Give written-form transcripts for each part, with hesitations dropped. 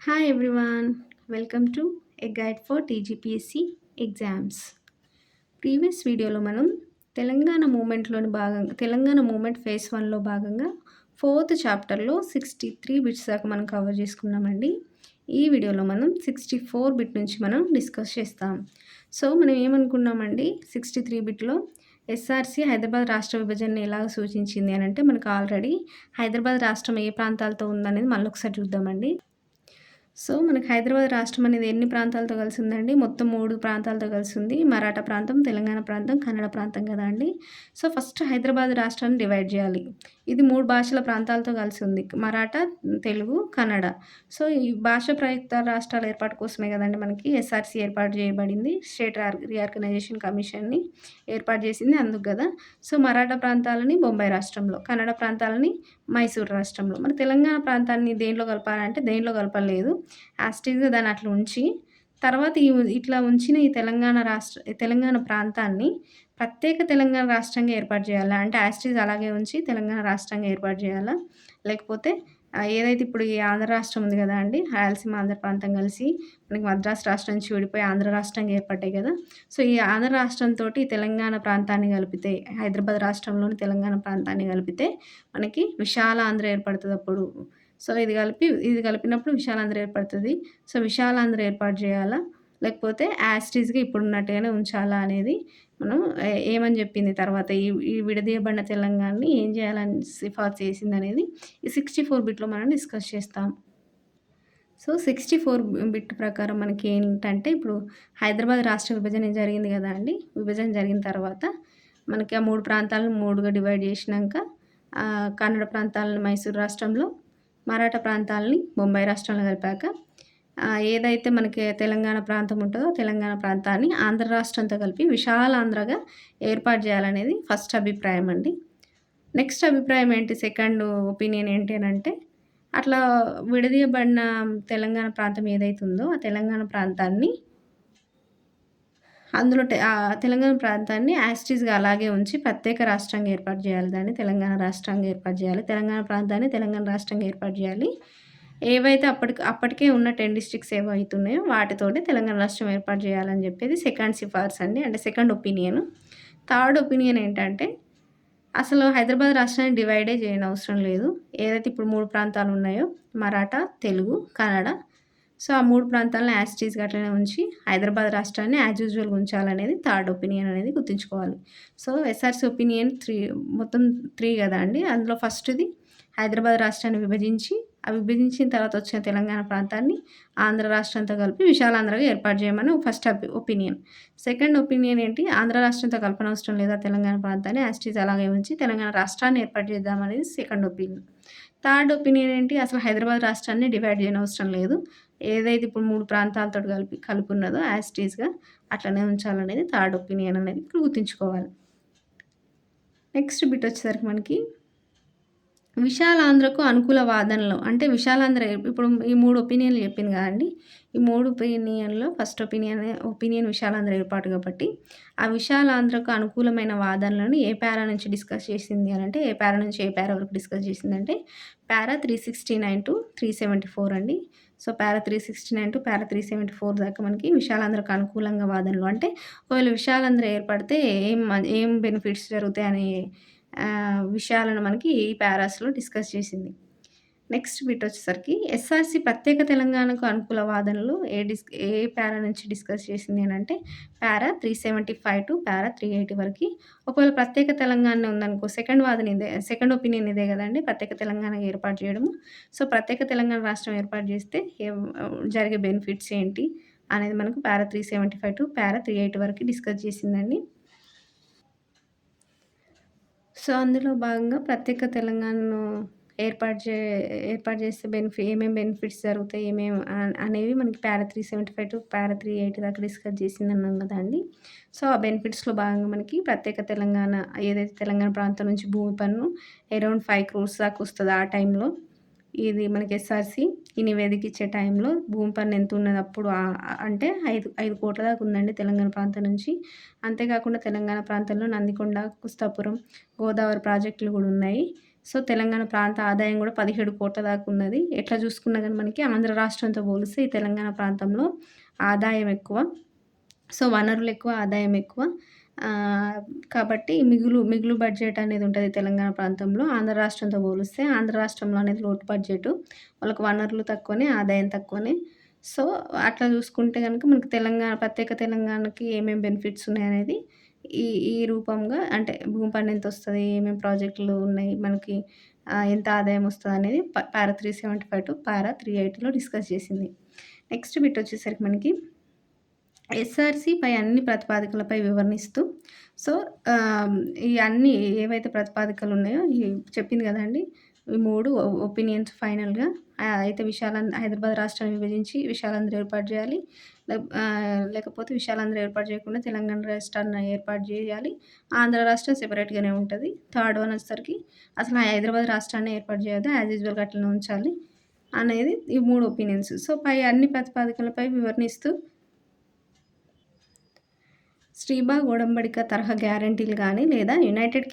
Hi everyone, welcome to a guide for TGPSC exams. Previous వీడియోలో మనం Telangana moment phase 1లో భాగంగా fourth చాప్టర్లో 63 bits దాకా మనం కవర్ చేసుకున్నామండి. ఈ వీడియోలో మనం 64 బిట్ నుంచి మనం డిస్కస్ చేస్తాం. సో మనం ఏమనుకున్నామండి, 63 బిట్‌లో ఎస్ఆర్‌సి హైదరాబాద్ రాష్ట్ర విభజనని ఎలాగ సూచించింది అనంటే, మనకు ఆల్రెడీ హైదరాబాద్ రాష్ట్రం ఏ ప్రాంతాలతో ఉందనేది మళ్ళొకసారి చూద్దామండి. సో, మనకి హైదరాబాద్ రాష్ట్రం అనేది ఎన్ని ప్రాంతాలతో కలిసుందండి? మొత్తం 3 ప్రాంతాలతో కలిసుంది. మరాఠా ప్రాంతం, తెలంగాణ ప్రాంతం, కన్నడ ప్రాంతం గదా అండి. సో, ఫస్ట్ హైదరాబాద్ రాష్ట్రాన్ని డివైడ్ జేయాలి. ఇది 3 భాషల ప్రాంతాలతో కలిసుంది. మరాఠా, తెలుగు, కన్నడ. సో, ఈ భాష ప్రయుక్త రాష్ట్రాల ఏర్పాటు కోసమే గదండీ మనకి ఎస్ఆర్‌సీ ఏర్పాటు జేయబడింది. స్టేట్ రీఆర్గనైజేషన్ కమిషన్‌ని ఏర్పాటు జేసింది అందుకు గదా! సో, మరాఠా ప్రాంతాలని బొంబాయి రాష్ట్రంలో, కన్నడ ప్రాంతాలని మైసూర్ రాష్ట్రంలో. మరి తెలంగాణ ప్రాంతాన్ని దేంట్లో కలపాలంటే దేంట్లో కలపలేదు. యాజ్ ఇట్ ఈజ్‌గా దాన్ని అట్లా ఉంచి, తర్వాత ఇట్లా ఉంచిన ఈ తెలంగాణ ప్రాంతాన్ని ప్రత్యేక తెలంగాణ రాష్ట్రంగా ఏర్పాటు జేయాలా? అంటే యాజ్ ఇట్ ఈజ్ అలాగే ఉంచి తెలంగాణ రాష్ట్రంగా ఏర్పాటు జేయాలా? లేకపోతే ఏదైతే ఇప్పుడు ఈ ఆంధ్ర రాష్ట్రం ఉంది గదా అండి. రాయలసీమ, ఆంధ్ర ప్రాంతం కలిసి మనకి మద్రాసు రాష్ట్రం నుంచి విడిపోయి ఆంధ్ర రాష్ట్రంగా ఏర్పడ్డాయి గదా! సో, ఈ ఆంధ్ర రాష్ట్రంతోటి తెలంగాణ ప్రాంతాన్ని కలిపితే, హైదరాబాద్ రాష్ట్రంలోని తెలంగాణ ప్రాంతాన్ని కలిపితే మనకి విశాలాంధ్ర ఏర్పడతదప్పుడు. సో, ఇది కలిపినప్పుడు విశాలాంధ్ర ఏర్పడతది. సో, విశాలాంధ్ర ఏర్పాటు జేయాలా? లేకపోతే యాజ్ ఇట్ ఈజ్‌గా ఇప్పుడున్నట్టుగానే ఉంచాలా అనేది మనం ఏమని జెప్పింది తర్వాత ఈ విడదీయబడిన తెలంగాణని ఏం జేయాలని సిఫార్సు చేసిందనేది ఈ 64 బిట్‌లో మనం డిస్కస్ చేస్తాం. సో, 64 బిట్ ప్రకారం మనకేంటంటే, ఇప్పుడు హైదరాబాద్ రాష్ట్ర విభజన జరిగింది గదా అండి. విభజన జరిగిన తర్వాత మనకి ఆ 3 ప్రాంతాలను 3గా డివైడ్ జేసినంక కన్నడ ప్రాంతాలను మైసూర్ రాష్ట్రంలో, మరాఠా ప్రాంతాలని బొంబాయి రాష్ట్రంలో కలిపాక ఏదైతే మనకి తెలంగాణ ప్రాంతం ఉంటదో, తెలంగాణ ప్రాంతాన్ని ఆంధ్ర రాష్ట్రంతో కలిపి విశాలాంధ్రగా ఏర్పాటు జేయాలనేది ఫస్ట్ అభిప్రాయం అండి. నెక్స్ట్ అభిప్రాయం ఏంటి? సెకండ్ ఒపీనియన్ ఏంటి అనంటే, అట్లా విడదీయబడిన తెలంగాణ ప్రాంతం ఏదైతే ఉందో, ఆ తెలంగాణ ప్రాంతాన్ని తెలంగాణ ప్రాంతాన్ని యాజ్ ఇట్ ఈజ్‌గా అలాగే ఉంచి ప్రత్యేక రాష్ట్రంగా ఏర్పాటు జేయాలి. దాన్ని తెలంగాణ రాష్ట్రంగా ఏర్పాటు జేయాలి. తెలంగాణ ప్రాంతాన్ని తెలంగాణ రాష్ట్రంగా ఏర్పాటు జేయాలి. ఏవైతే అప్పటికే ఉన్న 10 డిస్ట్రిక్ట్స్ ఏవైతున్నాయో వాటితోటి తెలంగాణ రాష్ట్రం ఏర్పాటు జేయాలని జెప్పేది సెకండ్ సిఫార్సు అండి. అంటే సెకండ్ ఒపీనియన్. థర్డ్ ఒపీనియన్ ఏంటంటే, అసలు హైదరాబాద్ రాష్ట్రాన్ని డివైడే జేయనవసరం లేదు. ఏదైతే ఇప్పుడు 3 ప్రాంతాలున్నాయో మరాఠా, తెలుగు, కన్నడ. సో, ఆ 3 ప్రాంతాలను యాజ్ ఇట్ ఈజ్‌గా అట్లనే ఉంచి హైదరాబాద్ రాష్ట్రాన్ని యాజ్ యూజువల్‌గా ఉంచాలనేది థర్డ్ ఒపీనియన్ అనేది గుర్తుంచుకోవాలి. సో, ఎస్ఆర్‌సీ ఒపీనియన్ మొత్తం 3 గదా అండి. అందులో ఫస్ట్‌ది హైదరాబాద్ రాష్ట్రాన్ని విభజించి, ఆ విభజించిన తర్వాత వచ్చిన తెలంగాణ ప్రాంతాన్ని ఆంధ్ర రాష్ట్రంతో కలిపి విశాలాంధ్రగా ఏర్పాటు చేయమని ఫస్ట్ ఒపీనియన్. సెకండ్ ఒపీనియన్ ఏంటి? ఆంధ్ర రాష్ట్రంతో కలపనవసరం లేదా తెలంగాణ ప్రాంతాన్ని యాజ్ ఇట్ ఈజ్ అలాగే ఉంచి తెలంగాణ రాష్ట్రాన్ని ఏర్పాటు చేద్దామనేది సెకండ్ ఒపీనియన్. థర్డ్ ఒపీనియన్ ఏంటి? అసలు హైదరాబాద్ రాష్ట్రాన్ని డివైడ్ చేయనవసరం లేదు. ఏదైతే ఇప్పుడు 3 ప్రాంతాలతోటి కలిపున్నదో యాజ్ ఇట్ ఈజ్‌గా అట్లనే ఉంచాలనేది థర్డ్ ఒపీనియన్ అనేది ఇక్కడ గుర్తుంచుకోవాలి. నెక్స్ట్ బిట్ వచ్చేసరికి మనకి విశాలాంధ్రకు అనుకూల వాదనలు అంటే విశాలాంధ్ర ఇప్పుడు ఈ 3 ఒపీనియన్‌లు చెప్పింది కదండీ. ఈ 3 ఒపీనియన్‌లో ఫస్ట్ ఒపీనియన్ విశాలాంధ్ర ఏర్పాటు కాబట్టి, ఆ విశాలాంధ్రకు అనుకూలమైన వాదనలను ఏ పారా నుంచి డిస్కస్ చేసింది అనంటే, ఏ పారా నుంచి ఏ పారా వరకు డిస్కస్ చేసిందంటే, పారా 369-374 అండి. సో, పారా 369 - పారా 374 దాకా మనకి విశాలాంధ్రకు అనుకూలంగా వాదనలు అంటే, ఒకవేళ విశాలాంధ్ర ఏర్పడితే ఏం బెనిఫిట్స్ జరుగుతాయనే విషయాలను మనకి ఈ పారాస్‌లో డిస్కస్ చేసింది. నెక్స్ట్ బిట్ వచ్చేసరికి ఎస్ఆర్‌సీ ప్రత్యేక తెలంగాణకు అనుకూల వాదనలు ఏ పారా నుంచి డిస్కస్ చేసింది అనంటే, పారా 375-పారా 380 వరకి. ఒకవేళ ప్రత్యేక తెలంగాణ ఉందనుకో సెకండ్ ఒపీనియన్ ఇదే గదండీ! ప్రత్యేక తెలంగాణ ఏర్పాటు చేయడము. సో, ప్రత్యేక తెలంగాణ రాష్ట్రం ఏర్పాటు చేస్తే జరిగే బెనిఫిట్స్ ఏంటి అనేది మనకు పారా 375-పారా 380 వరకి డిస్కస్ చేసిందండి. సో, అందులో భాగంగా ప్రత్యేక తెలంగాణను ఏర్పాటు చే ఏర్పాటు చేస్తే ఏమేం బెనిఫిట్స్ జరుగుతాయి, అనేవి మనకి పారా 375-పారా 380 దాకా డిస్కస్ చేసిందన్నాం గదండీ. సో, ఆ బెనిఫిట్స్‌లో భాగంగా మనకి ప్రత్యేక తెలంగాణ ఏదైతే తెలంగాణ ప్రాంతం నుంచి భూమి పన్ను అరౌండ్ 5 క్రోర్స్ దాకా వస్తది ఆ టైంలో. ఇది మనకి ఎస్ఆర్‌సీ ఈ నివేదిక ఇచ్చే టైంలో భూమి పన్ను ఎంతున్నది అప్పుడు అంటే 5,00,00,000 దాకా ఉందండి తెలంగాణ ప్రాంతం నుంచి. అంతేకాకుండా తెలంగాణ ప్రాంతంలో నందికొండ, కుస్తాపురం, గోదావరి ప్రాజెక్టులు గూడా ఉన్నాయి. సో, తెలంగాణ ప్రాంత ఆదాయం గూడా 17,00,00,000 దాకా ఉన్నది. ఎట్లా చూసుకున్నా గాని మనకి ఆంధ్ర రాష్ట్రంతో పోలిస్తే ఈ తెలంగాణ ప్రాంతంలో ఆదాయం ఎక్కువ. సో, వనరులెక్కువ, ఆదాయం ఎక్కువ. ఆహ్, కాబట్టి మిగులు బడ్జెట్ అనేది ఉంటది తెలంగాణ ప్రాంతంలో. ఆంధ్ర రాష్ట్రంతో పోలిస్తే ఆంధ్ర రాష్ట్రంలో అనేది లోటు బడ్జెటు. వాళ్ళకి వనరులు తక్కువనే, ఆదాయం తక్కువనే. సో, అట్లా చూసుకుంటే గనుక మనకి ప్రత్యేక తెలంగాణకి ఏమేం బెనిఫిట్స్ ఉన్నాయనేది ఈ ఈ రూపంగా అంటే భూమి పన్ను ఎంతొస్తది, ఏమేం ప్రాజెక్టులు ఉన్నాయి, మనకి ఎంత ఆదాయం వస్తదనేది పారా 375 టు పారా 380లో డిస్కస్ చేసింది. నెక్స్ట్ బిట్ వచ్చేసరికి మనకి ఎస్ఆర్‌సి పై అన్ని ప్రతిపాదికలపై వివరణిస్తూ సో, ఆహ్, ఈ అన్ని ఏవైతే ప్రతిపాదికలున్నాయో చెప్పింది గదండీ! ఈ 3 ఒపీనియన్స్ ఫైనల్‌గా అయితే హైదరాబాద్ రాష్ట్రాన్ని విభజించి విశాలాంధ్ర ఏర్పాటు జేయాలి. లేకపోతే విశాలాంధ్ర ఏర్పాటు జేయకుండా తెలంగాణ రాష్ట్రాన్ని ఏర్పాటు జేయాలి. ఆంధ్ర రాష్ట్రం సెపరేట్‌గానే ఉంటది. థర్డ్ వన్ వచ్చేసరికి అసలు హైదరాబాద్ రాష్ట్రాన్ని ఏర్పాటు చేయొద్దు. యాజ్ యూజువల్‌గా అట్లనే ఉంచాలి అనేది ఈ 3 ఒపీనియన్స్. సో, పై అన్ని ప్రతిపాదికలపై వివరణిస్తూ శ్రీబాగ్ ఒడంబడిక తరహా గ్యారంటీలు గానీ, లేదా యునైటెడ్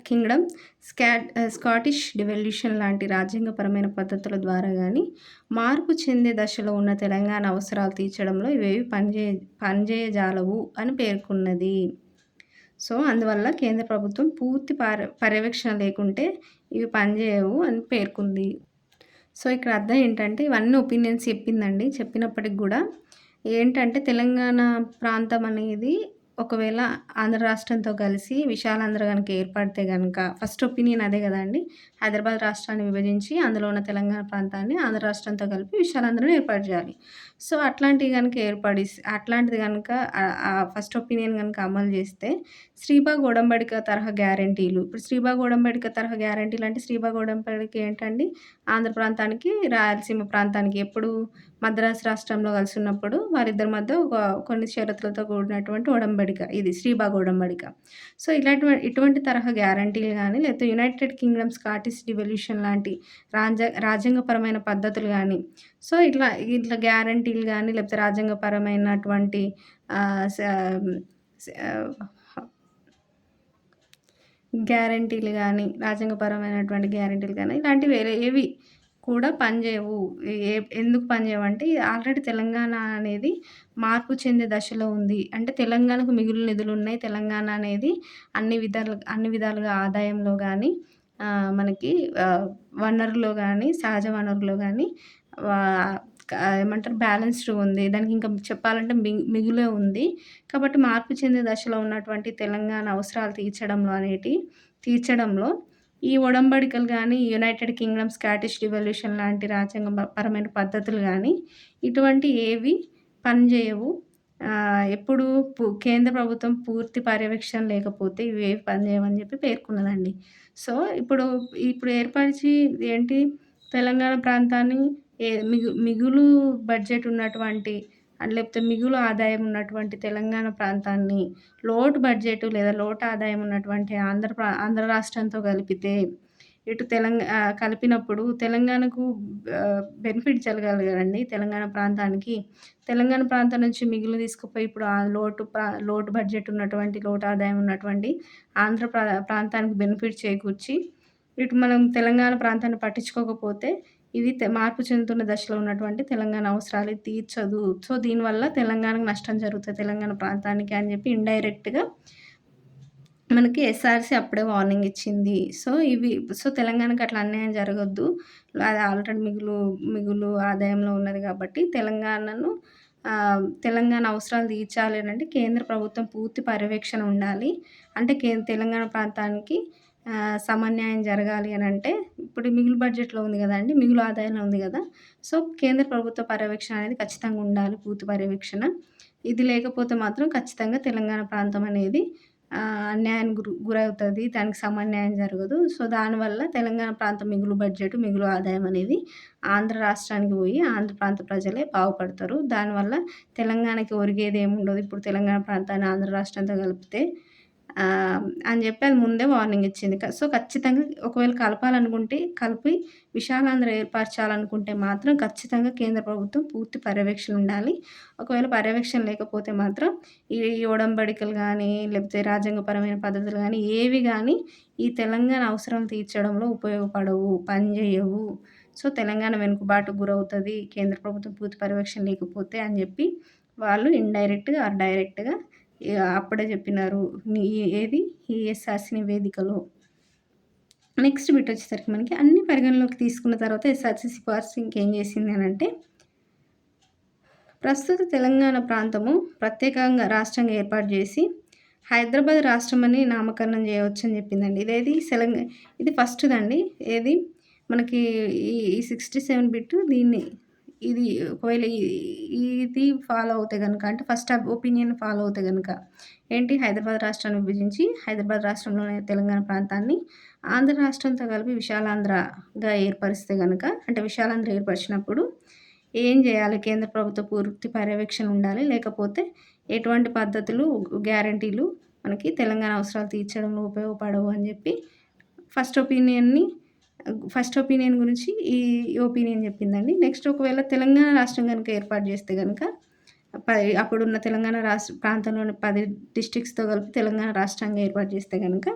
కింగ్డమ్ స్కాటిష్ డివల్యూషన్ లాంటి రాజ్యాంగపరమైన పద్ధతుల ద్వారా గానీ, మార్పు చెందే దశలో ఉన్న తెలంగాణ అవసరాలు తీర్చడంలో ఇవేవి పనిచేయజాలవు అని పేర్కొన్నది. సో, అందువల్ల కేంద్ర ప్రభుత్వం పూర్తి పర్యవేక్షణ లేకుంటే ఇవి పనిచేయవు అని పేర్కొంది. సో, ఇక్కడ అర్థం ఏంటంటే ఇవన్నీ ఒపీనియన్స్ చెప్పిందండి. చెప్పినప్పటికి గూడా ఏంటంటే తెలంగాణ ప్రాంతం అనేది ఒకవేళ ఆంధ్ర రాష్ట్రంతో కలిసి విశాలాంధ్ర గనుక ఏర్పడితే గనక ఫస్ట్ ఒపీనియన్ అదే గదండీ! హైదరాబాద్ రాష్ట్రాన్ని విభజించి అందులో ఉన్న తెలంగాణ ప్రాంతాన్ని ఆంధ్ర రాష్ట్రంతో కలిపి విశాలాంధ్రను ఏర్పాటు జేయాలి. సో, అట్లాంటిది గనక ఫస్ట్ ఒపీనియన్ గనక అమలు జేస్తే శ్రీబాగ్ ఒడంబడిక తరహా గ్యారంటీలు ఇప్పుడు శ్రీబాగ్ ఒడంబడిక తరహా గ్యారంటీలు అంటే శ్రీబాగ్ ఒడంబడిక ఏంటండి? ఆంధ్ర ప్రాంతానికి, రాయలసీమ ప్రాంతానికి ఎప్పుడు మద్రాసు రాష్ట్రంలో కలిసున్నప్పుడు వారిద్దరి మధ్య కొన్ని షరతులతో కూడినటువంటి ఒడంబడిక ఇది శ్రీబాగ్ ఒడంబడిక. సో, ఇటువంటి తరహా గ్యారంటీలు గానీ, లేకపోతే యునైటెడ్ కింగ్డమ్ స్కాటిష్ డివల్యూషన్ లాంటి రాజ్యాంగపరమైన పద్ధతులు గానీ, సో, ఇట్లా గ్యారంటీలు గానీ, లేకపోతే రాజ్యాంగపరమైనటువంటి ఆహ్, స స గ్యారంటీలు గానీ, రాజ్యాంగపరమైనటువంటి గ్యారంటీలు గానీ, ఇలాంటివి వేరే ఏవి కూడా పనిజేయవు. ఎందుకు పనిజేయవంటే ఆల్రెడీ తెలంగాణ అనేది మార్పు చెందే దశలో ఉంది. అంటే తెలంగాణకు మిగులు నిధులున్నాయి. తెలంగాణ అనేది అన్ని విధాలుగా ఆదాయంలో గానీ, మనకి వనరులో గానీ, సహజ వనరులో గానీ ఆహ్, ఏమంటారు బ్యాలెన్స్డ్ ఉంది. దానికి ఇంకా చెప్పాలంటే మిగులే ఉంది. కాబట్టి మార్పు చెందే దశలో ఉన్నటువంటి తెలంగాణ అవసరాలు తీర్చడంలో ఈ ఒడంబడికలు గానీ, యునైటెడ్ కింగ్డమ్ స్కాటిష్ డివల్యూషన్ లాంటి పరమైన పద్ధతులు గానీ, ఇటువంటి ఏవి పనిజేయవు. ఎప్పుడు కేంద్ర ప్రభుత్వం పూర్తి పర్యవేక్షణ లేకపోతే ఇవేవి పనిజేయవని జెప్పి పేర్కొన్నదండి. సో, ఇప్పుడు ఏర్పరిచి ఏంటి తెలంగాణ ప్రాంతాన్ని మిగులు బడ్జెట్ ఉన్నటువంటి లేకపోతే మిగులు ఆదాయం ఉన్నటువంటి తెలంగాణ ప్రాంతాన్ని లోటు బడ్జెట్ లేదా లోటు ఆదాయం ఉన్నటువంటి ఆంధ్ర రాష్ట్రంతో కలిపితే కలిపినప్పుడు తెలంగాణకు బెనిఫిట్ జరగాలి గదండీ! తెలంగాణ ప్రాంతానికి. తెలంగాణ ప్రాంతం నుంచి మిగులు తీసుకుపోయి ఇప్పుడు ఆ లోటు బడ్జెట్ ఉన్నటువంటి, లోటు ఆదాయం ఉన్నటువంటి ఆంధ్ర ప్రాంతానికి బెనిఫిట్ చేకూర్చి, ఇటు మనం తెలంగాణ ప్రాంతాన్ని పట్టించుకోకపోతే ఇది మార్పు చెందుతున్న దశలో ఉన్నటువంటి తెలంగాణ అవసరాలు తీర్చదు. సో, దీనివల్ల తెలంగాణకు నష్టం జరుగుతది. తెలంగాణ ప్రాంతానికి అని జెప్పి ఇండైరెక్ట్‌గా మనకి ఎస్ఆర్‌సి అప్పుడే వార్నింగ్ ఇచ్చింది. సో, తెలంగాణకి అట్లా అన్యాయం జరగొద్దు. అది ఆల్రెడీ మిగులు ఆదాయంలో ఉన్నది గాబట్టి తెలంగాణ అవసరాలు తీర్చాలి అనంటే కేంద్ర ప్రభుత్వం పూర్తి పర్యవేక్షణ ఉండాలి. అంటే తెలంగాణ ప్రాంతానికి సమన్యాయం జరగాలి అనంటే ఇప్పుడు మిగులు బడ్జెట్‌లో ఉంది గదండీ! మిగులు ఆదాయంలో ఉంది గదా! సో, కేంద్ర ప్రభుత్వ పర్యవేక్షణ అనేది ఖచ్చితంగా ఉండాలి. పూర్తి పర్యవేక్షణ. ఇది లేకపోతే మాత్రం ఖచ్చితంగా తెలంగాణ ప్రాంతం అనేది అన్యాయానికి గురవుతది. దానికి సమన్యాయం జరగదు. సో, దానివల్ల తెలంగాణ ప్రాంతం మిగులు ఆదాయం అనేది ఆంధ్ర రాష్ట్రానికి పోయి ఆంధ్ర ప్రాంత ప్రజలే బాగుపడతారు. దానివల్ల తెలంగాణకి ఒరిగేదేముండదు. ఇప్పుడు తెలంగాణ ప్రాంతాన్ని ఆంధ్ర రాష్ట్రంతో కలిపితే అని చెప్పి అది ముందే వార్నింగ్ ఇచ్చింది. సో, ఖచ్చితంగా ఒకవేళ కలపాలనుకుంటే కలిపి విశాలాంధ్ర ఏర్పరచాలనుకుంటే మాత్రం ఖచ్చితంగా కేంద్ర ప్రభుత్వం పూర్తి పర్యవేక్షణ ఉండాలి. ఒకవేళ పర్యవేక్షణ లేకపోతే మాత్రం ఈ ఒడంబడికలు గానీ, లేకపోతే రాజ్యాంగపరమైన పద్ధతులు గానీ, ఏవి గానీ ఈ తెలంగాణ అవసరం తీర్చడంలో ఉపయోగపడవు, పనిజేయవు. సో, తెలంగాణ వెనుకబాటుకు గురవుతది. కేంద్ర ప్రభుత్వం పూర్తి పర్యవేక్షణ లేకపోతే అని జెప్పి వాళ్ళు ఇండైరెక్ట్‌గా ఆర్ డైరెక్ట్‌గా అప్పుడే చెప్పినారు. ఏది ఈఎస్ఆర్‌సీ నివేదికలో. నెక్స్ట్ బిట్ వచ్చేసరికి మనకి అన్ని పరిగణలోకి తీసుకున్న తర్వాత ఎస్ఆర్‌సీ సిఫార్సు ఇంకేం చేసింది అనంటే, ప్రస్తుత తెలంగాణ ప్రాంతము ప్రత్యేకంగా రాష్ట్రంగా ఏర్పాటు చేసి హైదరాబాద్ రాష్ట్రం అని నామకరణం చేయవచ్చని చెప్పిందండి. ఇది ఫస్ట్‌దండి. ఏది మనకి ఈ 67 బిట్ దీన్ని ఇది ఒకవేళ ఇది ఫాలో అవుతే గనక అంటే ఫస్ట్ ఒపీనియన్ ఫాలో అవుతే గనక ఏంటి హైదరాబాద్ రాష్ట్రాన్ని విభజించి హైదరాబాద్ రాష్ట్రంలోని తెలంగాణ ప్రాంతాన్ని ఆంధ్ర రాష్ట్రంతో కలిపి విశాలాంధ్రగా ఏర్పరిస్తే గనక అంటే విశాలాంధ్ర ఏర్పరిచినప్పుడు ఏం చేయాలి? కేంద్ర ప్రభుత్వ పూర్తి పర్యవేక్షణ ఉండాలి. లేకపోతే ఎటువంటి పద్ధతులు, గ్యారంటీలు మనకి తెలంగాణ అవసరాలు తీర్చడంలో ఉపయోగపడవు అని చెప్పి ఫస్ట్ ఒపీనియన్ గురించి ఈ ఒపీనియన్ చెప్పిందండి. నెక్స్ట్ ఒకవేళ తెలంగాణ రాష్ట్రం గనుక ఏర్పాటు చేస్తే గనక అప్పుడున్న తెలంగాణ రాష్ట్ర ప్రాంతంలోని 10 డిస్ట్రిక్ట్స్‌తో కలిపి తెలంగాణ రాష్ట్రంగా ఏర్పాటు చేస్తే గనక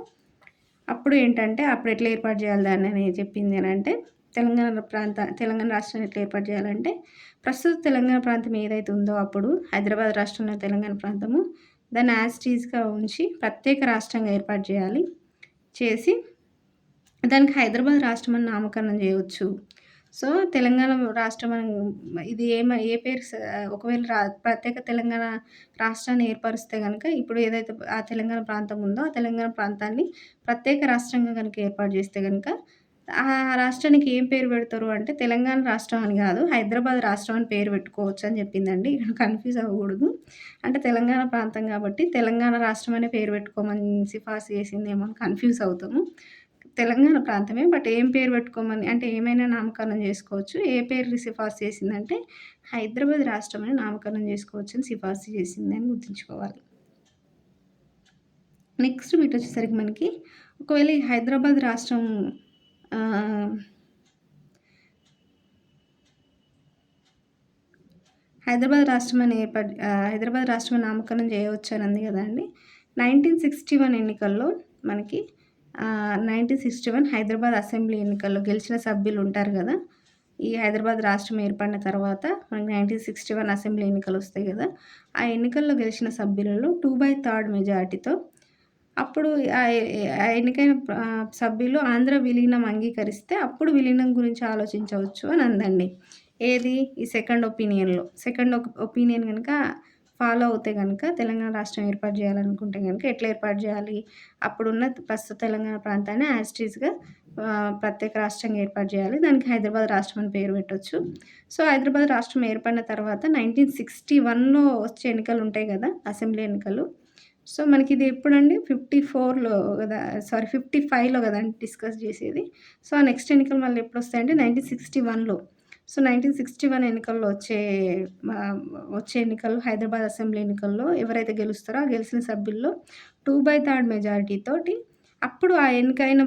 అప్పుడు ఏంటంటే అప్పుడు ఎట్లా ఏర్పాటు చేయాలి దాన్నని చెప్పింది అనంటే తెలంగాణ రాష్ట్రాన్ని ఎట్లా ఏర్పాటు చేయాలంటే ప్రస్తుత తెలంగాణ ప్రాంతం ఏదైతే ఉందో అప్పుడు హైదరాబాద్ రాష్ట్రంలో తెలంగాణ ప్రాంతము దాన్ని యాజ్ ఇట్ ఈజ్‌గా ఉంచి ప్రత్యేక రాష్ట్రంగా ఏర్పాటు చేయాలి. చేసి దానికి హైదరాబాద్ రాష్ట్రం అని నామకరణం చేయవచ్చు. సో, తెలంగాణ రాష్ట్రం ఇది ఏ పేరు ఒకవేళ ప్రత్యేక తెలంగాణ రాష్ట్రాన్ని ఏర్పరిస్తే గనక ఇప్పుడు ఏదైతే ఆ తెలంగాణ ప్రాంతం ఉందో, ఆ తెలంగాణ ప్రాంతాన్ని ప్రత్యేక రాష్ట్రంగా గనుక ఏర్పాటు చేస్తే గనక ఆ రాష్ట్రానికి ఏం పేరు పెడతారు అంటే తెలంగాణ రాష్ట్రం అని కాదు, హైదరాబాద్ రాష్ట్రం అని పేరు పెట్టుకోవచ్చు అని చెప్పిందండి. ఇక్కడ కన్‌ఫ్యూజ్ అవ్వకూడదు. అంటే తెలంగాణ ప్రాంతం కాబట్టి తెలంగాణ రాష్ట్రం అనే పేరు పెట్టుకోమని సిఫార్సు చేసిందేమో అని కన్‌ఫ్యూజ్ అవుతాము. తెలంగాణ ప్రాంతమే. బట్ ఏం పేరు పెట్టుకోమని అంటే ఏమైనా నామకరణం చేసుకోవచ్చు. ఏ పేరు సిఫార్సు చేసిందంటే హైదరాబాద్ రాష్ట్రం అని నామకరణం చేసుకోవచ్చని సిఫార్సు చేసిందని గుర్తుంచుకోవాలి. నెక్స్ట్ బిట్ వచ్చేసరికి మనకి ఒకవేళ ఈ హైదరాబాద్ రాష్ట్రం హైదరాబాద్ రాష్ట్రం అని హైదరాబాద్ రాష్ట్రం అని నామకరణం చేయవచ్చు అని అంది కదండీ. 1961 ఎన్నికల్లో మనకి 1961 హైదరాబాద్ అసెంబ్లీ ఎన్నికల్లో గెలిచిన సభ్యులు ఉంటారు గదా! ఈ హైదరాబాద్ రాష్ట్రం ఏర్పడిన తర్వాత మనకి 1961 అసెంబ్లీ ఎన్నికలొస్తాయి గదా! ఆ ఎన్నికల్లో గెలిచిన సభ్యులలో 2/3 మెజారిటీతో అప్పుడు ఎన్నికైన సభ్యులు ఆంధ్ర విలీనం అంగీకరిస్తే అప్పుడు విలీనం గురించి ఆలోచించవచ్చు అని అందండి. ఏది ఈ సెకండ్ ఒపీనియన్ గనక ఫాలో అవుతే గనక తెలంగాణ రాష్ట్రం ఏర్పాటు చేయాలనుకుంటే గనక ఎట్లా ఏర్పాటు చేయాలి? అప్పుడున్న ప్రస్తుత తెలంగాణ ప్రాంతాన్ని యాజ్ ఇట్ ఈజ్‌గా ప్రత్యేక రాష్ట్రంగా ఏర్పాటు చేయాలి. దానికి హైదరాబాద్ రాష్ట్రం అని పేరు పెట్టొచ్చు. సో, హైదరాబాద్ రాష్ట్రం ఏర్పడిన తర్వాత 1961లో వచ్చే ఎన్నికలు ఉంటాయి గదా! అసెంబ్లీ ఎన్నికలు. సో, మనకిది ఎప్పుడండి 54లో గదా! 55లో గదండీ డిస్కస్ జేసేది. సో, ఆ నెక్స్ట్ ఎన్నికలు మళ్ళీ ఎప్పుడొస్తాయంటే 1961లో. సో, 1961 ఎన్నికల్లో వచ్చే ఎన్నికల్లో హైదరాబాద్ అసెంబ్లీ ఎన్నికల్లో ఎవరైతే గెలుస్తారో ఆ గెలిచిన సభ్యుల్లో 2/3 మెజారిటీ తోటి అప్పుడు ఆ ఎన్నికైన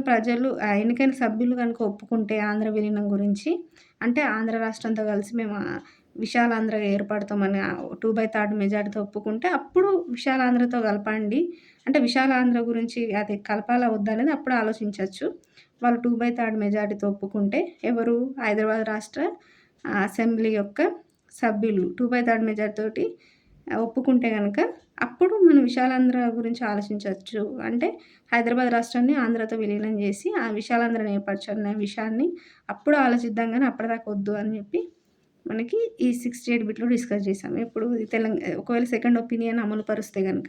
సభ్యులు గనుక ఒప్పుకుంటే ఆంధ్ర విలీనం గురించి అంటే ఆంధ్ర రాష్ట్రంతో కలిసి మేము విశాలాంధ్రగా ఏర్పడతామని 2/3 మెజారిటీతో ఒప్పుకుంటే అప్పుడు విశాలాంధ్రతో కలపండి. అంటే విశాలాంధ్ర గురించి అది కలపాలా వద్దా అనేది అప్పుడు ఆలోచించొచ్చు. వాళ్ళు 2/3 మెజారిటీతో ఒప్పుకుంటే ఎవరు హైదరాబాద్ రాష్ట్ర అసెంబ్లీ యొక్క సభ్యులు 2/3 మెజారిటీతోటి ఒప్పుకుంటే గనక అప్పుడు మనం విశాలాంధ్ర గురించి ఆలోచించొచ్చు. అంటే హైదరాబాద్ రాష్ట్రాన్ని ఆంధ్రతో విలీనం చేసి ఆ విశాలాంధ్రని ఏర్పరచాలన్న విషయాన్ని అప్పుడు ఆలోచిద్దాం గానీ అప్పటిదాకా వద్దు అని చెప్పి మనకి ఈ 68 బిట్‌లో డిస్కస్ చేసాం. ఇప్పుడు ఒకవేళ సెకండ్ ఒపీనియన్ అమలు పరుస్తే గనక.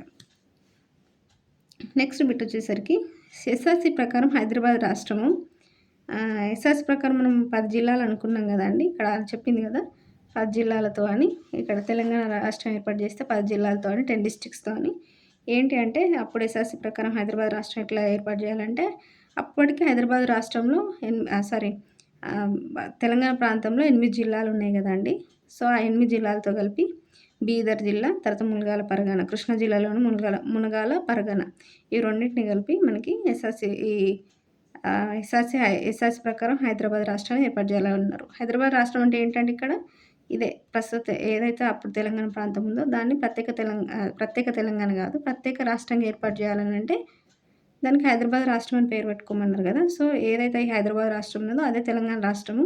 నెక్స్ట్ బిట్ వచ్చేసరికి ఎస్ఆర్‌సీ ప్రకారం హైదరాబాద్ రాష్ట్రము ఎస్ఆర్‌సీ ప్రకారం మనం 10 జిల్లాలు అనుకున్నాం గదండీ! ఇక్కడ చెప్పింది గదా! 10 జిల్లాలతో అని. ఇక్కడ తెలంగాణ రాష్ట్రం ఏర్పాటు చేస్తే 10 జిల్లాలతో అని 10 డిస్ట్రిక్ట్స్‌తో అని. ఏంటి అంటే అప్పుడు ఎస్ఆర్‌సీ ప్రకారం హైదరాబాద్ రాష్ట్రం ఎట్లా ఏర్పాటు చేయాలంటే అప్పటికి హైదరాబాద్ రాష్ట్రంలో తెలంగాణ ప్రాంతంలో 8 జిల్లాలు ఉన్నాయి గదండీ! సో, ఆ 8 జిల్లాలతో కలిపి బీదర్ జిల్లా, తర్వాత మునగాల పరగన, కృష్ణా జిల్లాలోని మునగాల పరగన. ఈ రెండింటిని కలిపి మనకి ఎస్ఆర్‌సీ ప్రకారం హైదరాబాద్ రాష్ట్రాన్ని ఏర్పాటు చేయాలన్నారు. హైదరాబాద్ రాష్ట్రం అంటే ఏంటంటే ఇక్కడ ఇదే ప్రస్తుత ఏదైతే అప్పుడు తెలంగాణ ప్రాంతం ఉందో దాన్ని ప్రత్యేక తెలంగాణ కాదు, ప్రత్యేక రాష్ట్రంగా ఏర్పాటు చేయాలని అంటే దానికి హైదరాబాద్ రాష్ట్రం అని పేరు పెట్టుకోమన్నారు కదా! సో, ఏదైతే ఈ హైదరాబాద్ రాష్ట్రం ఉన్నదో అదే తెలంగాణ రాష్ట్రము.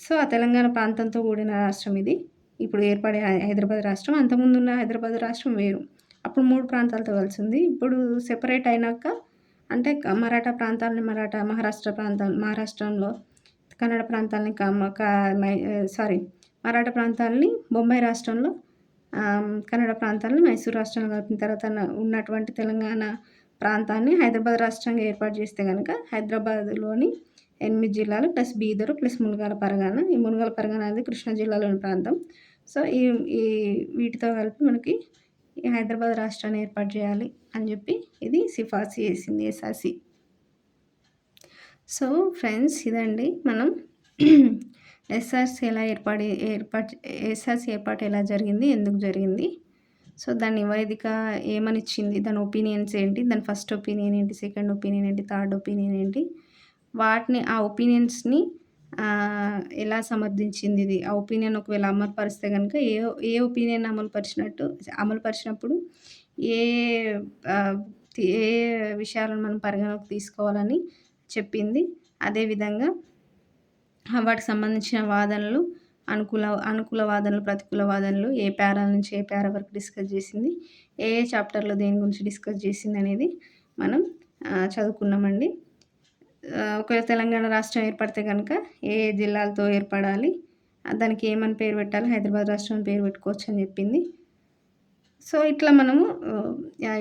సో, ఆ తెలంగాణ ప్రాంతంతో కూడిన రాష్ట్రం ఇది. ఇప్పుడు ఏర్పడే హైదరాబాద్ రాష్ట్రం. అంతకుముందున్న హైదరాబాద్ రాష్ట్రం వేరు. అప్పుడు 3 ప్రాంతాలతో కలిసింది. ఇప్పుడు సెపరేట్ అయినాక అంటే మరాఠా ప్రాంతాలని మహారాష్ట్రంలో, కన్నడ ప్రాంతాలని మరాఠా ప్రాంతాలని బొంబాయి రాష్ట్రంలో, కన్నడ ప్రాంతాలని మైసూర్ రాష్ట్రంలో కలిపిన తర్వాత ఉన్నటువంటి తెలంగాణ ప్రాంతాన్ని హైదరాబాద్ రాష్ట్రంగా ఏర్పాటు చేస్తే గనక హైదరాబాద్‌లోని 8 జిల్లాలు ప్లస్ బీదరు ప్లస్ మునగాల పరగన. ఈ మునగాల పరగన అనేది కృష్ణా జిల్లాలోని ప్రాంతం. సో, ఈ ఈ వీటితో కలిపి మనకి ఈ హైదరాబాద్ రాష్ట్రాన్ని ఏర్పాటు చేయాలి అని చెప్పి ఇది సిఫార్సు చేసింది ఎస్ఆర్‌సీ. సో, ఫ్రెండ్స్ ఇదండి మనం ఎస్ఆర్‌సీ ఎస్ఆర్‌సీ ఏర్పాటు ఎలా జరిగింది? ఎందుకు జరిగింది? సో, దాని నివేదిక ఏమనిచ్చింది? దాని ఒపీనియన్స్ ఏంటి? దాని ఫస్ట్ ఒపీనియన్ ఏంటి? సెకండ్ ఒపీనియన్ ఏంటి? థర్డ్ ఒపీనియన్ ఏంటి? ఆ ఒపీనియన్స్‌ని ఎలా సమర్థించింది ఇది? ఆ ఒపీనియన్ ఒకవేళ అమలు పరిస్తే గనుక ఏ ఒపీనియన్ అమలు పరిచినప్పుడు ఏ ఏ విషయాలను మనం పరిగణలోకి తీసుకోవాలని చెప్పింది. అదేవిధంగా వాటికి సంబంధించిన వాదనలు, అనుకూల వాదనలు, ప్రతికూల వాదనలు ఏ పారా నుంచి ఏ పారా వరకు డిస్కస్ చేసింది, ఏ చాప్టర్‌లో దేని గురించి డిస్కస్ చేసిందనేది మనం చదువుకున్నామండి. ఒకవేళ తెలంగాణ రాష్ట్రం ఏర్పడితే గనక ఏ జిల్లాలతో ఏర్పడాలి, దానికి ఏమని పేరు పెట్టాలి, హైదరాబాద్ రాష్ట్రం అని పేరు పెట్టుకోవచ్చు అని చెప్పింది. సో, ఇట్లా మనము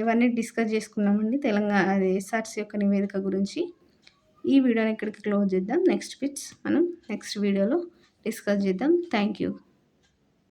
ఇవన్నీ డిస్కస్ చేసుకున్నామండి అది ఎస్ఆర్‌సీ యొక్క నివేదిక గురించి. ఈ వీడియోని ఇక్కడికి క్లోజ్ చేద్దాం. నెక్స్ట్ బిట్స్ మనం నెక్స్ట్ వీడియోలో డిస్కస్ చేద్దాం. Thank you.